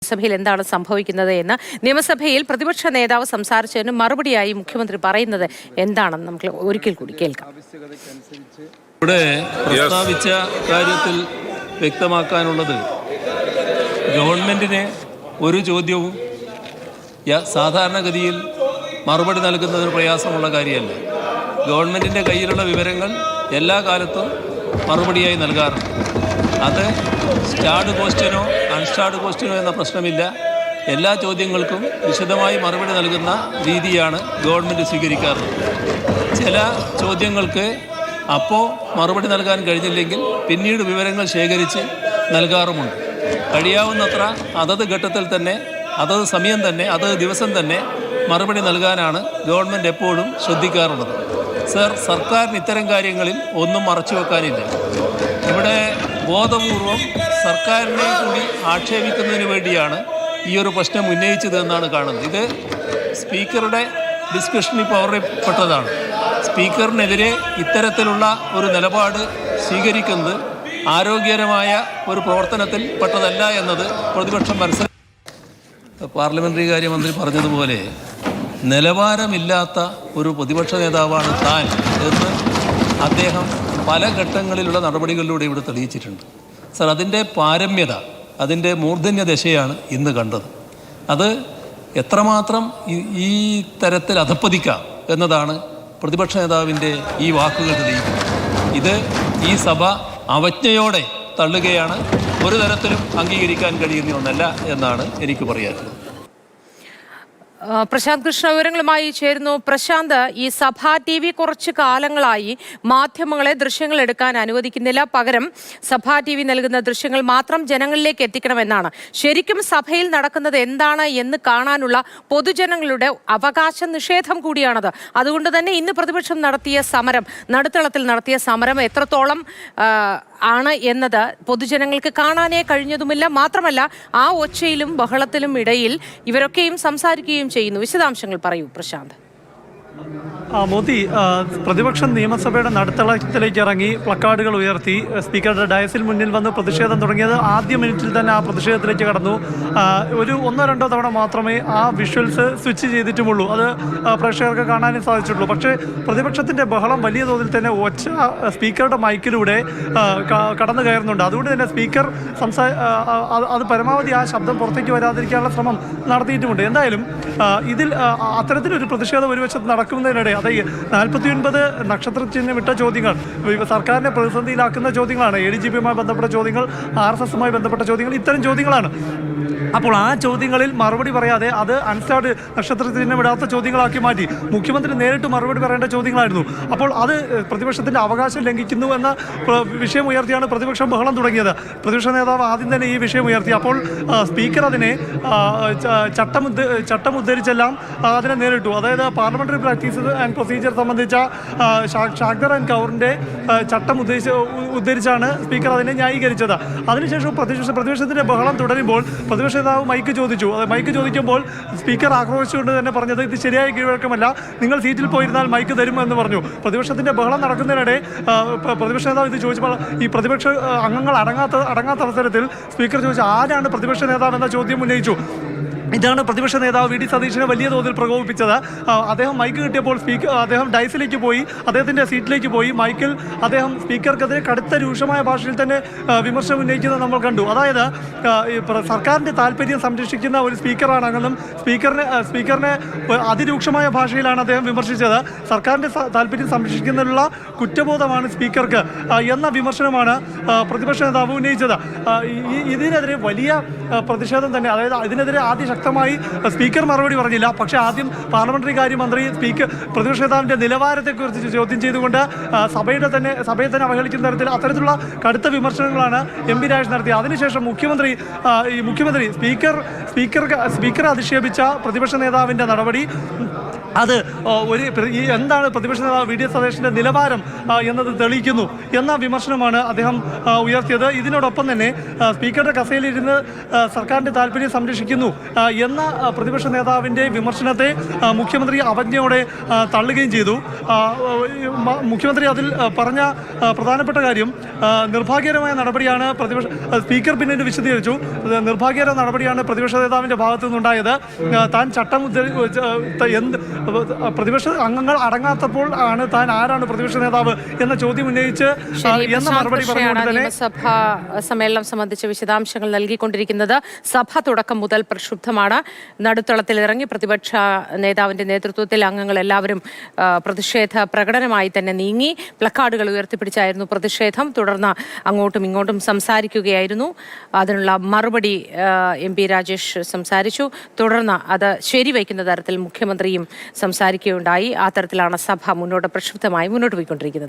സഭയിൽ എന്താണ് സംഭവിക്കുന്നത് എന്ന് നിയമസഭയിൽ പ്രതിപക്ഷ നേതാവ് സംസാരിച്ചതിന് മറുപടിയായി മുഖ്യമന്ത്രി പറയുന്നത് എന്താണെന്ന് നമുക്ക് ഒരിക്കൽ കൂടി കേൾക്കാം. ഇവിടെ പ്രസ്താവിച്ച കാര്യത്തിൽ വ്യക്തമാക്കാനുള്ളത്, ഗവൺമെന്റിന് ഒരു ചോദ്യവും സാധാരണഗതിയിൽ മറുപടി നൽകുന്നതിന് പ്രയാസമുള്ള കാര്യമല്ല. ഗവൺമെന്റിന്റെ കയ്യിലുള്ള വിവരങ്ങൾ എല്ലാ കാലത്തും മറുപടിയായി നൽകാറുണ്ട്. അത് സ്റ്റാർഡ് ക്വസ്റ്റ്യനോ അൺസ്റ്റാർഡ് ക്വസ്റ്റ്യനോ എന്ന പ്രശ്നമില്ല. എല്ലാ ചോദ്യങ്ങൾക്കും വിശദമായി മറുപടി നൽകുന്ന രീതിയാണ് ഗവൺമെൻറ് സ്വീകരിക്കാറുള്ളത്. ചില ചോദ്യങ്ങൾക്ക് അപ്പോൾ മറുപടി നൽകാൻ കഴിഞ്ഞില്ലെങ്കിൽ പിന്നീട് വിവരങ്ങൾ ശേഖരിച്ച് നൽകാറുമുണ്ട്. കഴിയാവുന്നത്ര അതത് ഘട്ടത്തിൽ തന്നെ, അതത് സമയം തന്നെ, അതത് ദിവസം തന്നെ മറുപടി നൽകാനാണ് ഗവൺമെൻറ് എപ്പോഴും ശ്രദ്ധിക്കാറുള്ളത്. സർക്കാരിന് ഇത്തരം കാര്യങ്ങളിൽ ഒന്നും മറച്ചു വെക്കാനില്ല. ഇവിടെ ബോധപൂർവം സർക്കാരിനെ കൂടി ആക്ഷേപിക്കുന്നതിന് വേണ്ടിയാണ് ഈ ഒരു പ്രശ്നം ഉന്നയിച്ചതെന്നാണ് കാണുന്നത്. ഇത് സ്പീക്കറുടെ ഡിസ്കഷനിൽ പവറിൽപ്പെട്ടതാണ്. സ്പീക്കറിനെതിരെ ഇത്തരത്തിലുള്ള ഒരു നിലപാട് സ്വീകരിക്കുന്നത് ആരോഗ്യകരമായ ഒരു പ്രവർത്തനത്തിൽ പെട്ടതല്ല എന്നത് പ്രതിപക്ഷം മനസ്സിലാക്കി. പാർലമെൻ്ററി കാര്യമന്ത്രി പറഞ്ഞതുപോലെ നിലവാരമില്ലാത്ത ഒരു പ്രതിപക്ഷ നേതാവാണ് താൻ എന്ന് അദ്ദേഹം പല ഘട്ടങ്ങളിലുള്ള നടപടികളിലൂടെ ഇവിടെ തെളിയിച്ചിട്ടുണ്ട്. അതിൻ്റെ പാരമ്യത, അതിൻ്റെ മൂർധന്യ ദശയാണ് ഇന്ന് കണ്ടത്. അത് എത്രമാത്രം ഈ തരത്തിൽ അധപ്പതിക്കാം എന്നതാണ് പ്രതിപക്ഷ നേതാവിൻ്റെ ഈ വാക്കുകൾ തെളിയിക്കുന്നത്. ഇത് ഈ സഭ അവജ്ഞയോടെ തള്ളുകയാണ്. ഒരു തരത്തിലും അംഗീകരിക്കാൻ കഴിയുന്ന ഒന്നല്ല എന്നാണ് എനിക്ക് പറയാനുള്ളത്. പ്രശാന്ത് കൃഷ്ണ വിവരങ്ങളുമായി ചേരുന്നു. പ്രശാന്ത്, ഈ സഭാ TV കുറച്ച് കാലങ്ങളായി മാധ്യമങ്ങളെ ദൃശ്യങ്ങൾ എടുക്കാൻ അനുവദിക്കുന്നില്ല. പകരം സഭാ TV നൽകുന്ന ദൃശ്യങ്ങൾ മാത്രം ജനങ്ങളിലേക്ക് എത്തിക്കണമെന്നാണ്. ശരിക്കും സഭയിൽ നടക്കുന്നത് എന്താണ് എന്ന് കാണാനുള്ള പൊതുജനങ്ങളുടെ അവകാശ നിഷേധം കൂടിയാണത്. അതുകൊണ്ട് തന്നെ ഇന്ന് പ്രതിപക്ഷം നടത്തിയ സമരം, നടുത്തളത്തിൽ നടത്തിയ സമരം എത്രത്തോളം ആണ് എന്നത് പൊതുജനങ്ങൾക്ക് കാണാനേ കഴിഞ്ഞതുമില്ല. മാത്രമല്ല, ആ ഒച്ചയിലും ബഹളത്തിലും ഇടയിൽ ഇവരൊക്കെയും സംസാരിക്കുകയും ചെയ്യുന്നു. വിശദാംശങ്ങൾ പറയൂ പ്രശാന്ത്. മോദി പ്രതിപക്ഷം നിയമസഭയുടെ നടുത്തളത്തിലേക്ക് ഇറങ്ങി പ്ലക്കാർഡുകൾ ഉയർത്തി സ്പീക്കറുടെ ഡയസിൽ മുന്നിൽ വന്ന് പ്രതിഷേധം തുടങ്ങിയത് ആദ്യ മിനിറ്റിൽ തന്നെ ആ പ്രതിഷേധത്തിലേക്ക് കടന്നു. ഒന്നോ രണ്ടോ തവണ മാത്രമേ ആ വിഷ്വൽസ് സ്വിച്ച് ചെയ്തിട്ടുമുള്ളൂ. അത് പ്രേക്ഷകർക്ക് കാണാനേ സാധിച്ചിട്ടുള്ളൂ. പക്ഷേ പ്രതിപക്ഷത്തിൻ്റെ ബഹളം വലിയ തോതിൽ തന്നെ ഒച്ച സ്പീക്കറുടെ മൈക്കിലൂടെ കടന്നു കയറുന്നുണ്ട്. അതുകൊണ്ട് തന്നെ സ്പീക്കർ അത് പരമാവധി ആ ശബ്ദം പുറത്തേക്ക് വരാതിരിക്കാനുള്ള ശ്രമം നടത്തിയിട്ടുമുണ്ട്. എന്തായാലും ഇതിൽ അത്തരത്തിലൊരു പ്രതിഷേധം ഒരു വശത്ത് നടക്കുന്നതിനിടെ അത് 49 നക്ഷത്ര ചിഹ്നം ഇട്ട ചോദ്യങ്ങൾ സർക്കാരിനെ പ്രതിസന്ധിയിലാക്കുന്ന ചോദ്യങ്ങളാണ്. ADGPയുമായി ബന്ധപ്പെട്ട ചോദ്യങ്ങൾ, RSSുമായി ബന്ധപ്പെട്ട ചോദ്യങ്ങൾ, ഇത്തരം ചോദ്യങ്ങളാണ്. അപ്പോൾ ആ ചോദ്യങ്ങളിൽ മറുപടി പറയാതെ അത് അൺസ്റ്റാർഡ് നക്ഷത്ര ചിഹ്നം ഇടാത്ത ചോദ്യങ്ങളാക്കി മാറ്റി. മുഖ്യമന്ത്രി നേരിട്ട് മറുപടി പറയേണ്ട ചോദ്യങ്ങളായിരുന്നു. അപ്പോൾ അത് പ്രതിപക്ഷത്തിൻ്റെ അവകാശം ലംഘിക്കുന്നു എന്ന വിഷയം ഉയർത്തിയാണ് പ്രതിപക്ഷം ബഹളം തുടങ്ങിയത്. പ്രതിപക്ഷ നേതാവ് ആദ്യം തന്നെ ഈ വിഷയം ഉയർത്തി. അപ്പോൾ സ്പീക്കർ അതിനെ ചട്ടം ഉദ്ധരിച്ചെല്ലാം അതിനെ നേരിട്ടു. അതായത് പാർലമെൻ്ററി പ്രാക്ടീസ് ആൻഡ് പ്രൊസീജിയർ സംബന്ധിച്ച ഷാഗ്ദർ ആൻഡ് കൗറിൻ്റെ ചട്ടം ഉദ്ധരിച്ചാണ് സ്പീക്കർ അതിനെ ന്യായീകരിച്ചത്. അതിനുശേഷം പ്രതിപക്ഷത്തിൻ്റെ ബഹളം തുടരുമ്പോൾ പ്രതിപക്ഷ നേതാവ് മൈക്ക് ചോദിക്കുമ്പോൾ സ്പീക്കർ ആക്രോശിച്ചുകൊണ്ട് തന്നെ പറഞ്ഞത് ഇത് ശരിയായ കീഴ്വഴക്കമല്ല, നിങ്ങൾ സീറ്റിൽ പോയിരുന്നാൽ മൈക്ക് തരുമെന്ന് പറഞ്ഞു. പ്രതിപക്ഷത്തിൻ്റെ ബഹളം നടക്കുന്നതിനിടെ പ്രതിപക്ഷ നേതാവ് ഇത് ചോദിച്ചപ്പോൾ ഈ പ്രതിപക്ഷ അംഗങ്ങൾ അടങ്ങാത്ത അവസരത്തിൽ സ്പീക്കർ ചോദിച്ചു, ആരാണ് പ്രതിപക്ഷ നേതാവ് എന്ന ചോദ്യം ഉന്നയിച്ചു. ഇതാണ് പ്രതിപക്ഷ നേതാവ് VD സതീശനെ വലിയ തോതിൽ പ്രകോപിപ്പിച്ചത്. അദ്ദേഹം മൈക്ക് കിട്ടിയപ്പോൾ അദ്ദേഹം ഡയസിലേക്ക് പോയി, അദ്ദേഹത്തിൻ്റെ സീറ്റിലേക്ക് പോയി. മൈക്കിൽ അദ്ദേഹം സ്പീക്കർക്കെതിരെ കടുത്ത രൂക്ഷമായ ഭാഷയിൽ തന്നെ വിമർശനം ഉന്നയിക്കുന്നത് നമ്മൾ കണ്ടു. അതായത് സർക്കാരിൻ്റെ താല്പര്യം സംരക്ഷിക്കുന്ന ഒരു സ്പീക്കറാണെന്നും സ്പീക്കറിനെ അതിരൂക്ഷമായ ഭാഷയിലാണ് അദ്ദേഹം വിമർശിച്ചത്. സർക്കാരിൻ്റെ താല്പര്യം സംരക്ഷിക്കുന്നതിനുള്ള കുറ്റബോധമാണ് സ്പീക്കർക്ക് എന്ന വിമർശനമാണ് പ്രതിപക്ഷ നേതാവ് ഉന്നയിച്ചത്. ഇതിനെതിരെ വലിയ പ്രതിഷേധം തന്നെ, അതായത് ഇതിനെതിരെ ആദ്യം ശക്തമായി സ്പീക്കർ മറുപടി പറഞ്ഞില്ല. പക്ഷേ ആദ്യം പാർലമെന്ററി കാര്യമന്ത്രി പ്രതിപക്ഷ നേതാവിൻ്റെ നിലവാരത്തെക്കുറിച്ച് ചോദ്യം ചെയ്തുകൊണ്ട് സഭയെ തന്നെ അവഹേളിക്കുന്ന തരത്തിൽ അത്തരത്തിലുള്ള കടുത്ത വിമർശനങ്ങളാണ് MP രാജേഷ് നടത്തിയത്. അതിനുശേഷം മുഖ്യമന്ത്രി സ്പീക്കറെ അധിക്ഷേപിച്ച പ്രതിപക്ഷ നേതാവിൻ്റെ നടപടി അത് എന്താണ് പ്രതിപക്ഷ നേതാവ് വി ഡി സതീശൻ്റെ നിലവാരം എന്നത് തെളിയിക്കുന്നു എന്ന വിമർശനമാണ് അദ്ദേഹം ഉയർത്തിയത്. ഇതിനോടൊപ്പം തന്നെ സ്പീക്കറുടെ കസേരയിലിരുന്ന് സർക്കാരിൻ്റെ താല്പര്യം സംരക്ഷിക്കുന്നു എന്ന പ്രതിപക്ഷ നേതാവിൻ്റെ വിമർശനത്തെ മുഖ്യമന്ത്രി അവജ്ഞയോടെ തള്ളുകയും ചെയ്തു. മുഖ്യമന്ത്രി അതിൽ പറഞ്ഞ പ്രധാനപ്പെട്ട കാര്യം നിർഭാഗ്യകരമായ നടപടിയാണ് സ്പീക്കർ പിന്നീട് വിശദീകരിച്ചു. നിർഭാഗ്യകര നടപടിയാണ് പ്രതിപക്ഷ നേതാവിൻ്റെ ഭാഗത്തു നിന്നുണ്ടായത്. താൻ ചട്ടം പ്രതിപക്ഷ അംഗങ്ങൾ അടങ്ങാത്തപ്പോൾ ആണ് താൻ ആരാണ് പ്രതിപക്ഷ നേതാവ് എന്ന ചോദ്യം ഉന്നയിച്ച് എന്ന മറുപടി പറഞ്ഞുകൊണ്ട് തന്നെ നിയമസഭാ സമ്മേളനം സംബന്ധിച്ച വിശദാംശങ്ങൾ നൽകിക്കൊണ്ടിരിക്കുന്നത്. സഭ തുടക്കം മുതൽ പ്രക്ഷുബ്ധമാണ്. നടുത്തളത്തിൽ ഇറങ്ങി പ്രതിപക്ഷ നേതാവിന്റെ നേതൃത്വത്തിൽ അംഗങ്ങൾ എല്ലാവരും പ്രതിഷേധ പ്രകടനമായി തന്നെ നീങ്ങി. പ്ലക്കാർഡുകൾ ഉയർത്തിപ്പിടിച്ചായിരുന്നു പ്രതിഷേധം. തുടർന്ന് അങ്ങോട്ടും ഇങ്ങോട്ടും സംസാരിക്കുകയായിരുന്നു. അതിനുള്ള മറുപടി MP രാജേഷ് സംസാരിച്ചു. തുടർന്ന് അത് ശരിവയ്ക്കുന്ന തരത്തിൽ മുഖ്യമന്ത്രിയും സംസാരിക്കുകയുണ്ടായി. ആ തരത്തിലാണ് സഭ പ്രക്ഷുബ്ധമായി മുന്നോട്ട് പോയിക്കൊണ്ടിരിക്കുന്നത്.